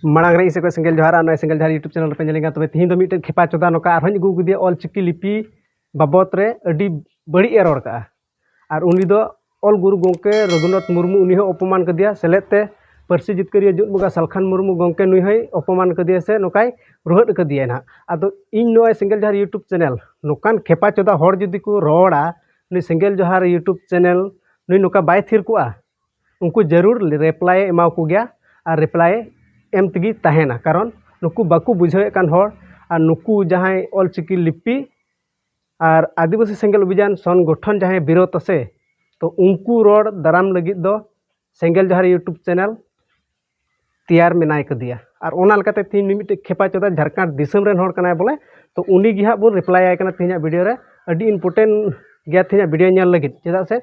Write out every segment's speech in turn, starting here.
मांग रे इसे को सेंगल जोहारा ना सेंगल जोहार यूट्यूब चैनल पे चलेगा तबे तीन दो मिटे खेपा चोदा नोका आरहन अगू गुदिया ऑल चिकी लिपि बाबत रे अडी बड़ी एरर का और उनी दो ऑल गुरु गोंके रघुनाथ मुर्मू उनी हो अपमान कदिया सेलेते परसी जितकरिया जुट बगा सलखान मुर्मू गोंके नुई है अपमान कदिया से नोकाय रुहट कदिया ना आदो इन नो सेंगल जोहार यूट्यूब चैनल नोकान खेपा चोदा हर जुदी को रोड़ा नुई सेंगल जोहार यूट्यूब चैनल नुई नोका बाय थिर कुआ उनको जरूर रिप्लाई एमा को गया और रिप्लाई एम तगी तहेना कारण नुकु बाकु बुझावे कान हर और नुकु जहां ऑल चिकी लिपि और आदिवासी सेंगल अभियान संगठन जहां विरोध से तो उनको रोड दाराम लगी दो सेंगल जोहार यूट्यूब चैनल तैयार मेनाय कदिया और ओना लकाते तीन मिमिट खेपा चोदा झारखंड दिसम रेन हर कनाय बोले तो उनी गी हां बो रिप्लाई आय कना तीना वीडियो रे अडी इम्पोर्टेंट गया तीना वीडियो नेल लगी चेदा से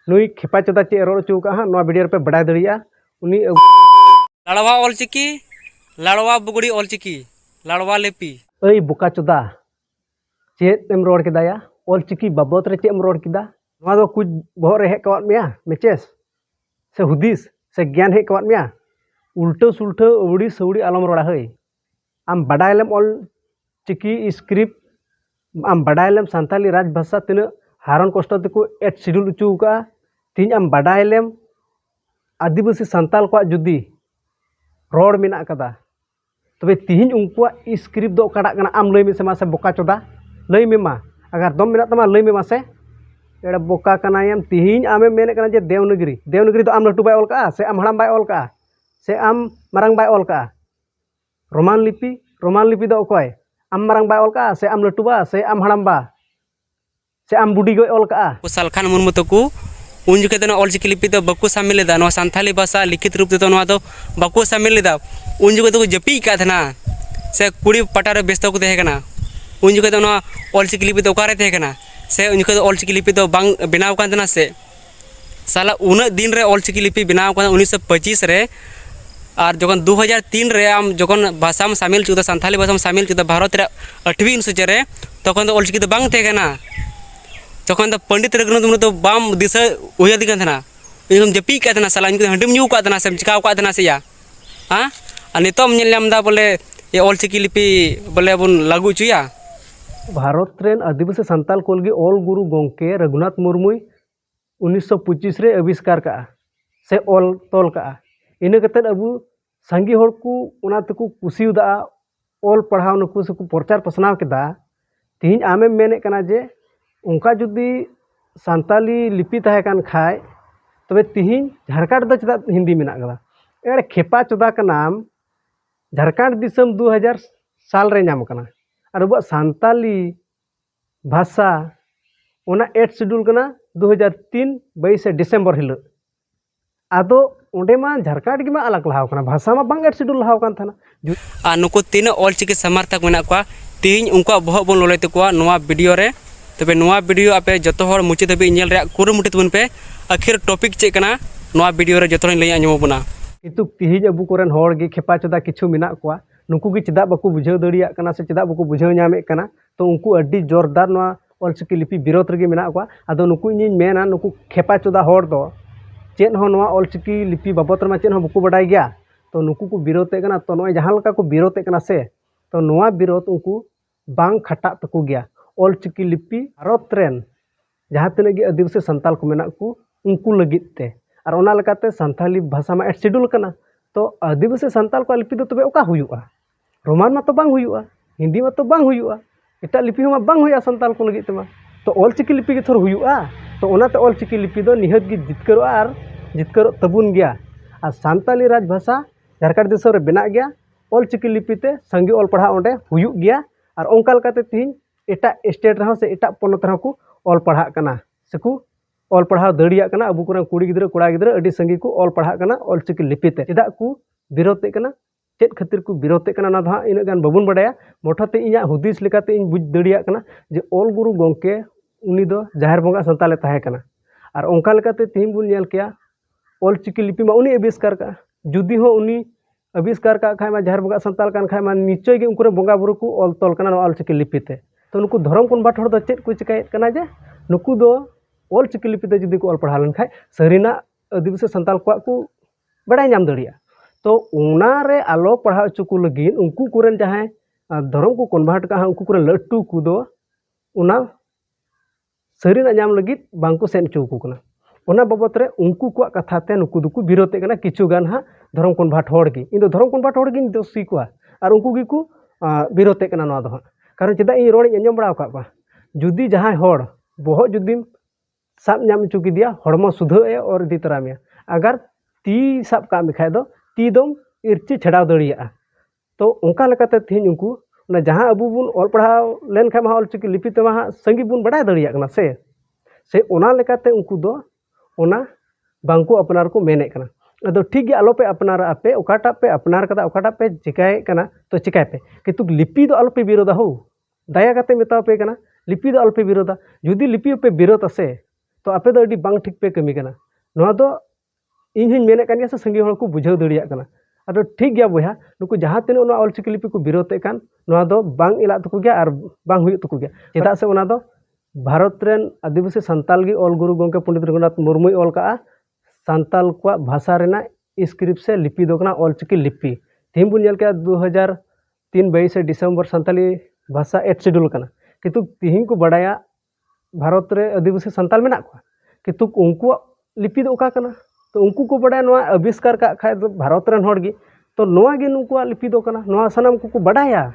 नुई खेपा चोदा चे रोड चुका हां नो वीडियो पे बड़ाय दरिया उनी लाड़वा ऑलचिकी लाड़वा बुगड़ी ऑलचिकी लाड़वा लिपि ऐ बोका चोदा चेत एम रोड केदाया ऑलचिकी बाबत रे चेम रोड केदा नवा दो कुछ बहर हे कवात मिया मेचेस से हुदिस से ज्ञान हे कवात मिया उल्टो सुल्टो अवड़ी सवड़ी आलम रोड़ा है आम बडायलम ऑल चिकी स्क्रिप्ट आम बडायलम सांताली राज भाषा तीन हारन कष्ट तको एड शेड्यूल उचू का तीन आम बडायलम आदिवासी सांताल को जुदी रोड मेना कदा तबे तीन उनको स्क्रिप्ट दो काड़ा कना आम लई में से मासे बोका चोदा लई में मा अगर दम मेना तमा लई में मासे एड़ा बोका कना यम तीन आमे मेने कना जे देवनगरी तो आम लटू बाय ऑल का से आम हड़ाम बाय ऑल का से आम मारंग बाय ऑल का रोमान लिपि दो ओकय आम मारंग बाय ऑल का से आम लटू बा से आम हड़ाम बा से आम बुडी गय ऑल का सलखान मुर्मू तको उन जुके तो ऑल चिकी लिपि तो बाको शामिल लेदा नो सांथाली भाषा लिखित रूप तो नो बाको शामिल लेदा उन जुके तो जपी का थना से कुड़ी पटारे व्यस्त को तहे कना उन जुके तो नो ऑल चिकी लिपि तो ओकारे तहे कना से उन जुके तो ऑल चिकी लिपि तो बांग बनाव कान थना से साला उन दिन रे ऑल चिकी लिपि बनाव कान 1925 रे और जखन 2003 रे आम जखन भाषा में शामिल चुदा सांथाली भाषा में शामिल चुदा भारत रे 8वीं अनुसूची रे तखन तो ऑल चिकी तो बांग तहे कना तखन तो पंडित रघुनाथ मुर्मू तो बाम दिशा उयदी कान थना एकदम जपी का थना साला इनको हंडम न्यू का थना से चिकाव का थना से या हां आ नितम नेलमदा बोले ये ऑल चिकी लिपि बोले बन लागू चुया भारत रेन आदिवासी संताल कोलगी ऑल गुरु गोंके रघुनाथ मुर्मू 1925 रे आविष्कार का से ऑल तोल का इना कते अबु संगी होड़ को उना तको कुसिउदा ऑल पढ़ाव नुकु से को प्रचार पसनाव केदा तीन आमे मेने कना जे उनका जुदी सांताली लिपि तहे कान खाय तबे तिहिन झारखंड दो चदा हिंदी मेना गला एड़े खेपा चोदा का नाम झारखंड दिसम 2000 साल रे नाम कना और अब सांताली भाषा ओना एड शेड्यूल कना 2003 22 डिसेंबर हिल आदो ओंडे मा झारखंड की मा अलग लहाव कना भाषा मा बांग एड शेड्यूल लहाव कान थाना आ नुको तीन ऑल चिकी समर्थक मेना को तिहिन उनका बहक बोन लोले तको नोवा वीडियो रे तबे नोवा वीडियो आपे जतो हर मुचे तबे नेल रे कुरुमुटी तबन पे आखिर टॉपिक चे कना नोवा वीडियो रे जतो लई आंजम बना कितु तिहिन अबु कोरन हर गे खेपा चोदा किछु मिना कोआ नुकु गे चदा बाकु बुझाव दड़िया कना से चदा बाकु बुझाव नामे कना तो उनको अड्डी जोरदार नोवा ऑल चिकी लिपि विरोध रे मेना कोआ आदो नुकु इनि मेना नुकु खेपा चोदा हर दो चेन हो नोवा ऑल चिकी लिपि बाबत मा चेन हो बाकु बडाय गया तो नुकु को विरोधे कना तो नोय जहां लका को विरोधे कना से तो नोवा विरोध उनको बांग खटा तको गया ऑल चिकी लिपि भारत रेन जहाँ तीन गे आदिवासी संताल को मेना को उनको लगिते और ओना लकाते संताली भाषा में एड शेड्यूल कना तो आदिवासी संताल को लिपि दो तबे ओका हुयुआ रोमान मा तो बांग हुयुआ हिंदी मा तो बांग हुयुआ एटा लिपि मा बांग हुयुआ संताल को लगिते मा तो ऑल चिकी लिपि के थोर हुयुआ तो ओनाते ऑल चिकी लिपि दो निहत गे जितकरो और जितकरो तबुन गया और सांताली राज भाषा झारखंड दिसम रे बेना गया ऑल चिकी लिपि ते संगी ऑल पढ़ा ओंडे हुयुग गया और ओंका लकाते तिहिन एटा स्टेट रहा से एटा पनत रहा को ऑल पढ़ा कना सेकु ऑल पढ़ा दड़िया कना अबु कोरन कुड़ी गिद्रा कोड़ा गिद्रा अडी संगी को ऑल पढ़ा कना ऑल चिकी लिपि ते चेदा को विरोधते कना चेत खातिर को विरोधते कना ना दहा इना गान बाबुन बडाया मोठाते इया हुदिस लेकाते इन बुझ दड़िया कना जे ऑल गुरु गोंके उनी दो जाहिर बंगा संताले ताहे कना और ओंका लेकाते तिहिन बुन नेल केया ऑल चिकी लिपि मा उनी आविष्कार का जुदी हो उनी आविष्कार का खाय मा जाहिर बंगा संताल कान खाय मा निश्चय गे उनकुरे बंगा बुरु को ऑल तोल कना ऑल चिकी लिपि ते तो नुकु धर्म कोन बाट हड़ दो चेत को चिकायत कना जे नुकु दो ऑल चिकी लिपि ते जुदी को ऑल पढ़ा लन खाय सरीना आदिवासी संताल को बडाय नाम दड़िया तो उनारे आलो पढ़ा हचो को लगिन उनको कुरेन जहां धर्म को कन्वर्ट का उनको कुरेन लट्टू कुदो उना सरी ना नाम लगित बांको सेन चो को कना उना बाबत रे उनको को कथा ते नुकु दुकु बिरोते कना किछु गान हा धर्म कन्वर्ट होड़ गी इन धर्म कन्वर्ट होड़ गी दोषी को और उनको गी को बिरोते कना नवा दो कारण चेदा इन रोड अंजम बड़ा का बा जुदी जहां होड़ बोहो जुदी साब नाम चुकी दिया हड़मो सुधो ए और दी तरा में अगर ती साब का मिखाय दो ती दम इरची छड़ाव दड़िया तो उनका लेकाते थी उनको ना जहां अबू बुन ऑल पढ़ाव लेन खा ऑल चिकी लिपि ते वहां संगी बुन बड़ा दड़िया कना से ओना लेकाते उनको दो ओना बांको अपनार को मेने कना अदो ठीक गे आलो पे अपनार आपे ओकाटा पे अपनार कदा ओकाटा पे चिकाय कना तो चिकाय पे किंतु लिपि दो आलो पे विरोधा हो दया काते मेता पे कना लिपि दो आलो पे विरोधा जुदी लिपि पे विरोध असे तो आपे दो अडी बांग ठीक पे कमी कना नोआ दो इन हिन मेने कानिया से संगी हड़ को बुझाव दड़िया कना अदो ठीक गया बोया नुकु जहां तीन ओना ऑलचिकी लिपि को विरोधते कान नोआ दो बांग इला तको गया और बांग हुई तको गया चेदा से ओना दो भारत रेन आदिवासी संताल गी ऑल गुरु गोंके पंडित रघुनाथ मुर्मू ऑल का संताल को भाषा रेना स्क्रिप्ट से लिपि दो कना ऑलचिकी लिपि थीम बुन के 2003 22 डिसेम्बर संताली भाषा 8 शेड्यूल कना किंतु तिहिं को बड़ाया भारत रे आदिवासी संताल मेना को किंतु उनको लिपि दो का कना तो उनको को बड़ा नवा आविष्कार का खाय भारत रेन होड़ गी तो नवा गे नुको लिपि दो कना नवा सनाम को बड़ाया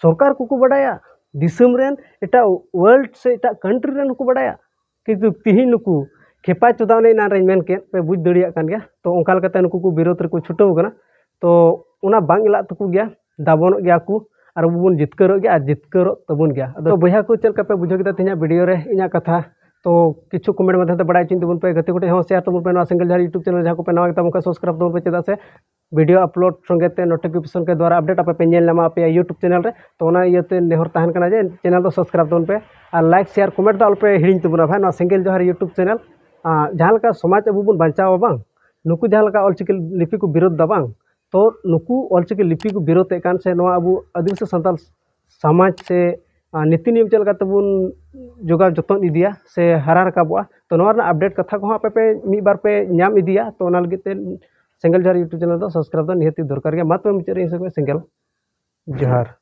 सरकार को बड़ाया दिसम रेन एटा वर्ल्ड से एटा कंट्री रेन को बड़ाया किंतु तिहि नुको खेपा चुदावने ना रेन मेन के पे बुझ दड़िया कान गया तो ओंका लकते नुको को विरोध रे को छुटो कना तो ओना बांग इला तको गया दाबन गया को और बुन जितकरो गया जितकरो तबुन गया अदो बया को चल पे बुझो किता तिना वीडियो रे इना कथा तो किछु कमेंट मध्य बड़ा चिंत तबन पे गति कोटे हो शेयर तबन पे ना सिंगल जहां यूट्यूब चैनल जहां को पे नवा तबन का सब्सक्राइब तबन पे चेदा से वीडियो अपलोड संगे ते नोटिफिकेशन के द्वारा अपडेट आप पे नेल नामा पे यूट्यूब चैनल रे तो ओना इयते नेहर ताहन कना जे चैनल दो सब्सक्राइब तबन पे और लाइक शेयर कमेंट दो पे हिडिन तबना भाई ना सिंगल जहां यूट्यूब चैनल जहां लका समाज अबु बुन बांचावा बांग नुकु जहां लका ऑलचिकी लिपि को विरोध दा बांग तो नुकु ऑलचिकी लिपि को विरोध कान से नवा अबु आदिवासी संताल समाज से नीति नियम चल तबुन जोगा जतन इदिया से हरा रकाबा तो नवा अपडेट कथा को पे मी बार पे नाम इदिया तो ओना लगिते सिंगल जहार यूट्यूब चैनल दो सब्सक्राइब दो निहती दरकार गया मत मुचारे से सिंगल जहार।